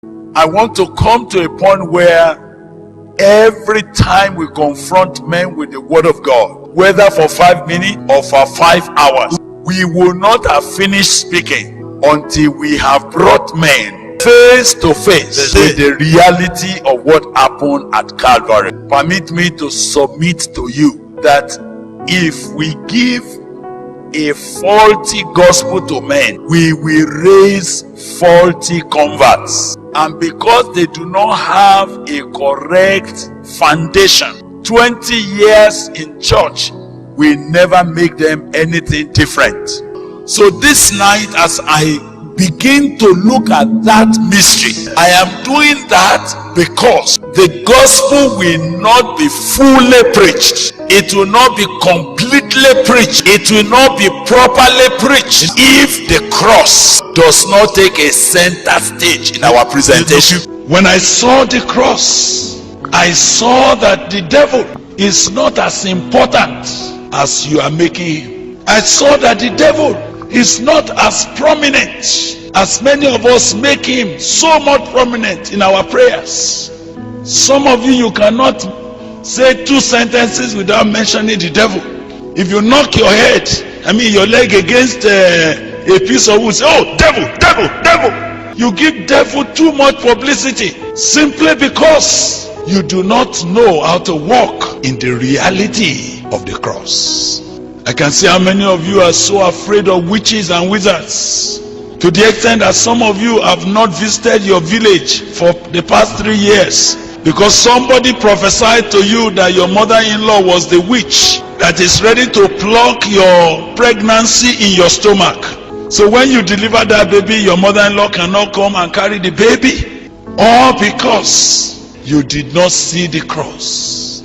I want to come to a point where every time we confront men with the word of God, whether for 5 minutes or for 5 hours, we will not have finished speaking until we have brought men face to face with the reality of what happened at Calvary. Permit me to submit to you that if we give a faulty gospel to men, we will raise faulty converts. And because they do not have a correct foundation, 20 years in church will never make them anything different. So this night, as I begin to look at that mystery, I am doing that because the gospel will not be fully preached. It will not be completely preached. It will not be properly preached if the cross does not take a center stage in our presentation. When I saw the cross, I saw that the devil is not as important as you are making him. I saw that the devil is not as prominent as many of us make him so much prominent in our prayers. Some of you cannot say 2 sentences without mentioning the devil. If you knock your head, your leg against a piece of wood, say, oh, devil, devil, devil. You give devil too much publicity simply because you do not know how to walk in the reality of the cross. I can see how many of you are so afraid of witches and wizards, to the extent that some of you have not visited your village for the past 3 years because somebody prophesied to you that your mother-in-law was the witch that is ready to pluck your pregnancy in your stomach. So when you deliver that baby, your mother-in-law cannot come and carry the baby, all because you did not see the cross.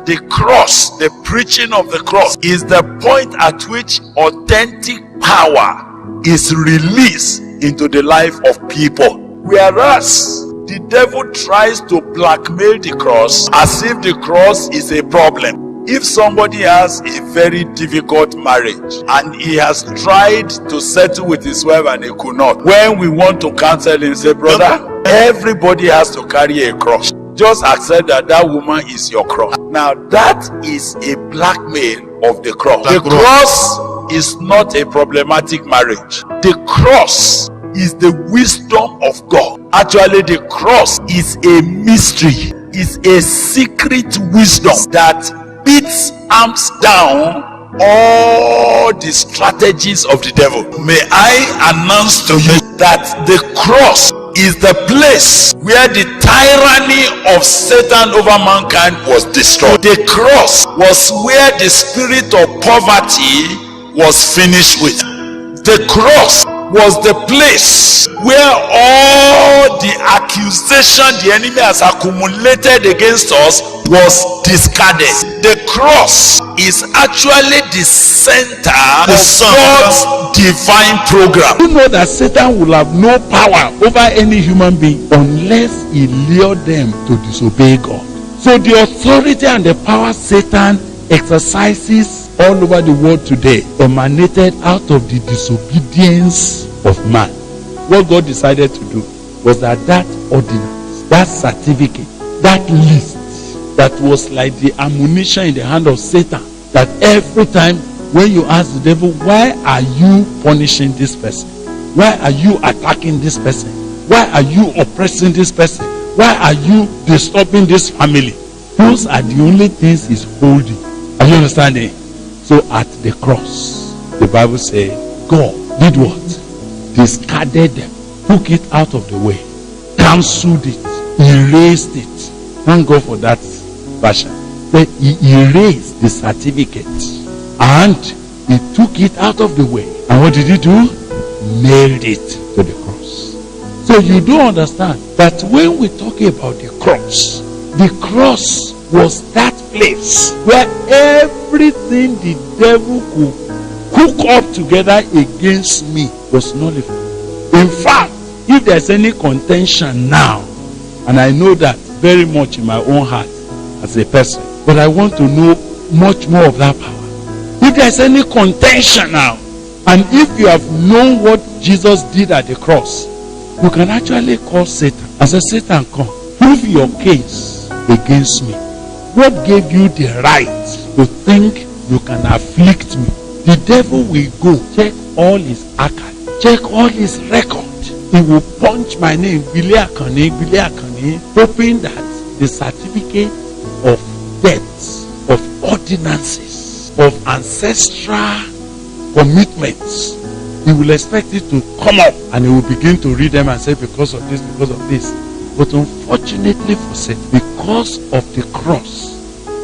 The cross, the preaching of the cross, is the point at which authentic power is released into the life of people. Whereas the devil tries to blackmail the cross as if the cross is a problem. If somebody has a very difficult marriage and he has tried to settle with his wife and he could not, when we want to counsel him, say, brother, everybody has to carry a cross. Just accept that that woman is your cross. Now that is a blackmail of the cross. The cross is not a problematic marriage. The cross is the wisdom of God. Actually, the cross is a mystery, is a secret wisdom that beats arms down all the strategies of the devil. May I announce to you that the cross is the place where the tyranny of Satan over mankind was destroyed. The cross was where the spirit of poverty was finished with. The cross was the place where all the accusation the enemy has accumulated against us was discarded. The cross is actually the center of God's divine program. You know that Satan will have no power over any human being unless he lured them to disobey God. So the authority and the power Satan exercises all over the world today emanated out of the disobedience of man. What God decided to do was that ordinance, that certificate, that list that was like the ammunition in the hand of Satan, that every time when you ask the devil, why are you punishing this person? Why are you attacking this person? Why are you oppressing this person? Why are you disturbing this family? Those are the only things he's holding. Are you understanding? So at the cross, the Bible says, God did what? Discarded them, took it out of the way, cancelled it, erased it. Thank God for that version. But he erased the certificate and he took it out of the way. And what did he do? Nailed it to the cross. So you do understand that when we talk about the cross was that place where everything the devil could cook up together against me was nullified. In fact, if there's any contention now, and I know that very much in my own heart as a person, but I want to know much more of that power. If there's any contention now, and if you have known what Jesus did at the cross, You can actually call Satan and say, Satan, come, prove your case against me. What gave you the right to think you can afflict me? The devil will go check all his archive, check all his record. He will punch my name, Bile Akane, hoping that the certificate of debts, of ordinances, of ancestral commitments, he will expect it to come up, and he will begin to read them and say, because of this, because of this. But unfortunately for Satan, because of the cross,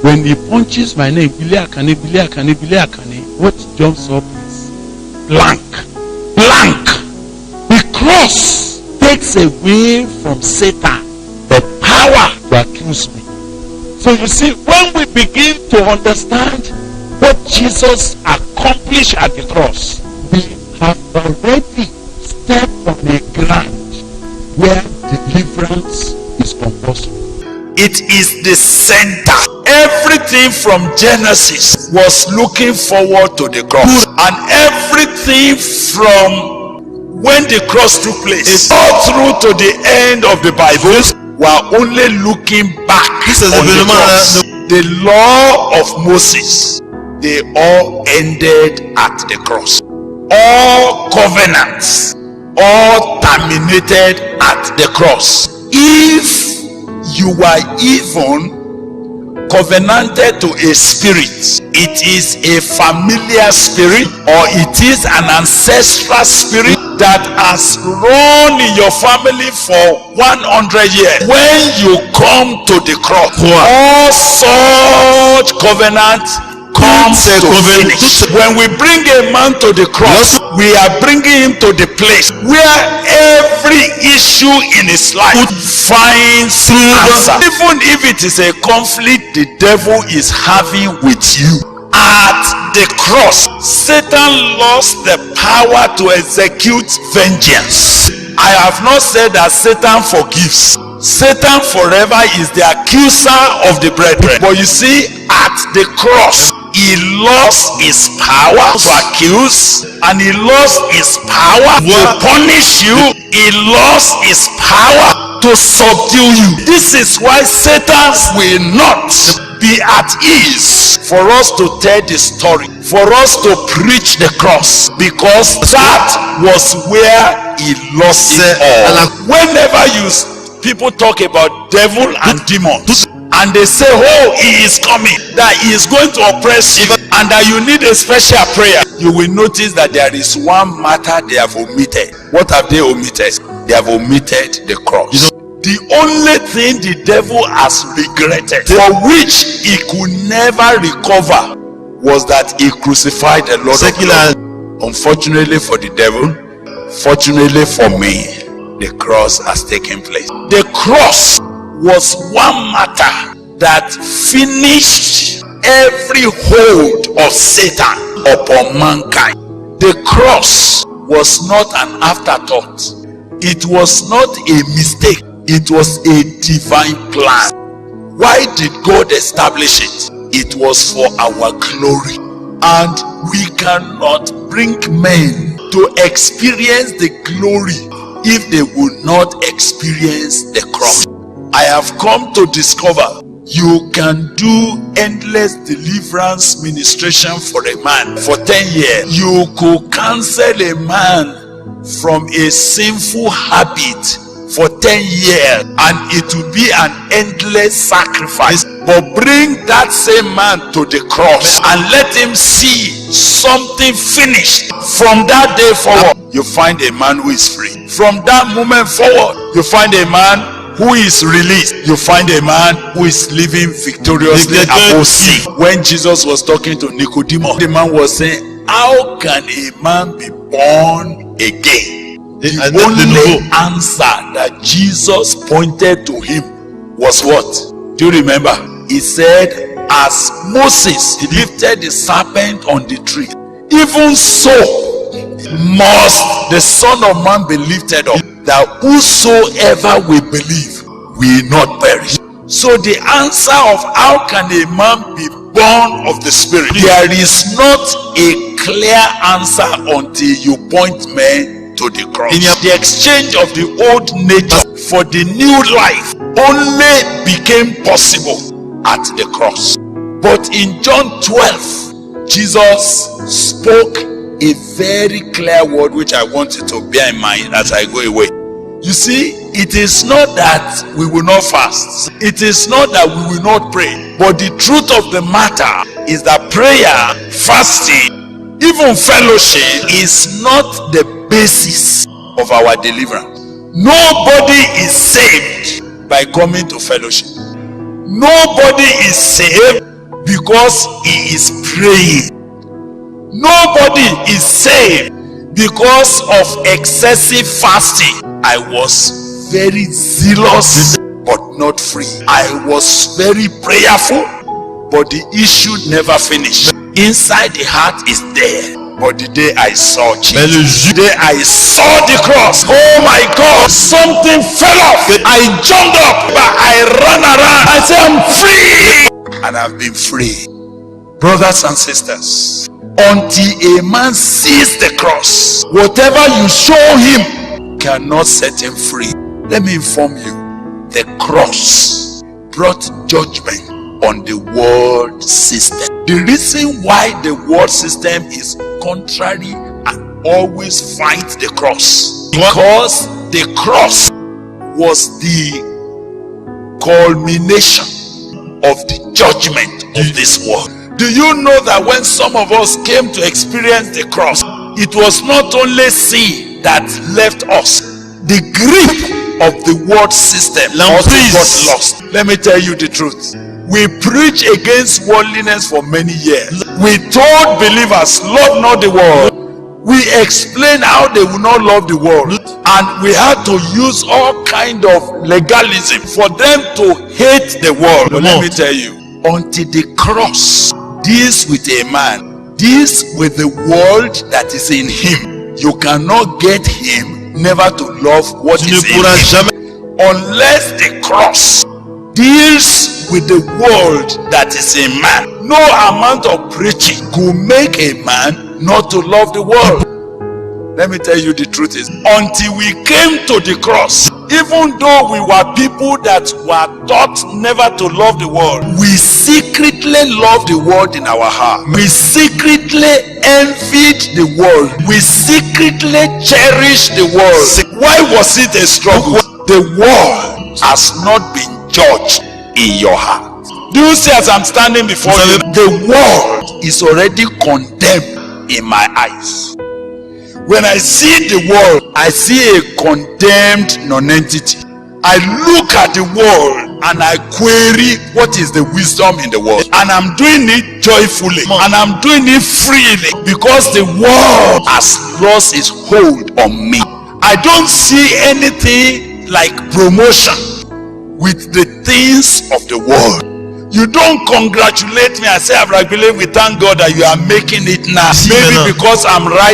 when he punches my name, Bile Akane, what jumps up is blank. Blank. The cross takes away from Satan the power to accuse me. So you see, when we begin to understand what Jesus accomplished at the cross, we have already stepped on a ground where deliverance is compulsory. It is the center. Everything from Genesis was looking forward to the cross, and everything from when the cross took place all through to the end of the Bible were only looking back on the cross. The law of Moses, they all ended at the cross. All covenants, all terminated at the cross. If you are even covenanted to a spirit, it is a familiar spirit or it is an ancestral spirit that has run in your family for 100 years. When you come to the cross, all such covenants comes to finish. When we bring a man to the cross, we are bringing him to the place where every issue in his life finds answer. Even if it is a conflict the devil is having with you, at the cross, Satan lost the power to execute vengeance. I have not said that Satan forgives. Satan forever is the accuser of the brethren. But you see, at the cross, he lost his power to accuse, and he lost his power to punish you. He lost his power to subdue you. This is why Satan will not be at ease for us to tell the story, for us to preach the cross, because that was where he lost it all. Whenever people talk about devil and demons, and they say, oh, he is coming, that he is going to oppress you, and that you need a special prayer, you will notice that there is one matter they have omitted. What have they omitted? They have omitted the cross. The only thing the devil has regretted, for which he could never recover, was that he crucified the Lord of glory. Unfortunately for the devil, fortunately for me, the cross has taken place. The cross was one matter that finished every hold of Satan upon mankind. The cross was not an afterthought. It was not a mistake. It was a divine plan. Why did God establish it? It was for our glory. And we cannot bring men to experience the glory if they will not experience the cross. I have come to discover you can do endless deliverance ministration for a man for 10 years. You could cancel a man from a sinful habit for 10 years, and it will be an endless sacrifice. But bring that same man to the cross and let him see something finished. From that day forward, you find a man who is free. From that moment forward, you find a man who is released. You find a man who is living victoriously above sin. When Jesus was talking to Nicodemus, the man was saying, how can a man be born again? The only answer that Jesus pointed to him was what? Do you remember? He said, as Moses lifted the serpent on the tree, even so must the Son of Man be lifted up, that whosoever will believe will not perish. So the answer of how can a man be born of the Spirit, there is not a clear answer until you point men to the cross. The exchange of the old nature for the new life only became possible at the cross. But in John 12, Jesus spoke a very clear word which I want you to bear in mind as I go away. You see, it is not that we will not fast. It is not that we will not pray. But the truth of the matter is that prayer, fasting, even fellowship is not the basis of our deliverance. Nobody is saved by coming to fellowship. Nobody is saved because he is praying. Nobody is saved because of excessive fasting. I was very zealous but not free. I was very prayerful, but the issue never finished. Inside the heart is there. But the day I saw Jesus, the day I saw the cross, oh my God, something fell off. I jumped up, but I ran around. I said, I'm free. And I've been free. Brothers and sisters, until a man sees the cross, whatever you show him cannot set him free. Let me inform you, the cross brought judgment on the world system. The reason why the world system is contrary and always fight the cross, because the cross was the culmination of the judgment of this world. Do you know that when some of us came to experience the cross, it was not only sin that left us, the grip of the world system also got lost. Let me tell you the truth. We preach against worldliness for many years. We told believers, love not the world. We explained how they will not love the world, and we had to use all kind of legalism for them to hate the world. But let me tell you, until the cross deals with a man, deals with the world that is in him, you cannot get him never to love what is in him. Unless the cross deals with the world that is in man, no amount of preaching could make a man not to love the world. Let me tell you the truth is, until we came to the cross, even though we were people that were taught never to love the world, we secretly loved the world in our heart. We secretly envied the world. We secretly cherished the world. Why was it a struggle? The world has not been judged in your heart. Do you see, as I'm standing before you, the world is already condemned in my eyes. When I see the world, I see a condemned non-entity. I look at the world and I query what is the wisdom in the world. And I'm doing it joyfully. And I'm doing it freely, because the world has lost its hold on me. I don't see anything like promotion with the things of the world. You don't congratulate me and say, I believe we thank God that you are making it now. Maybe because I'm right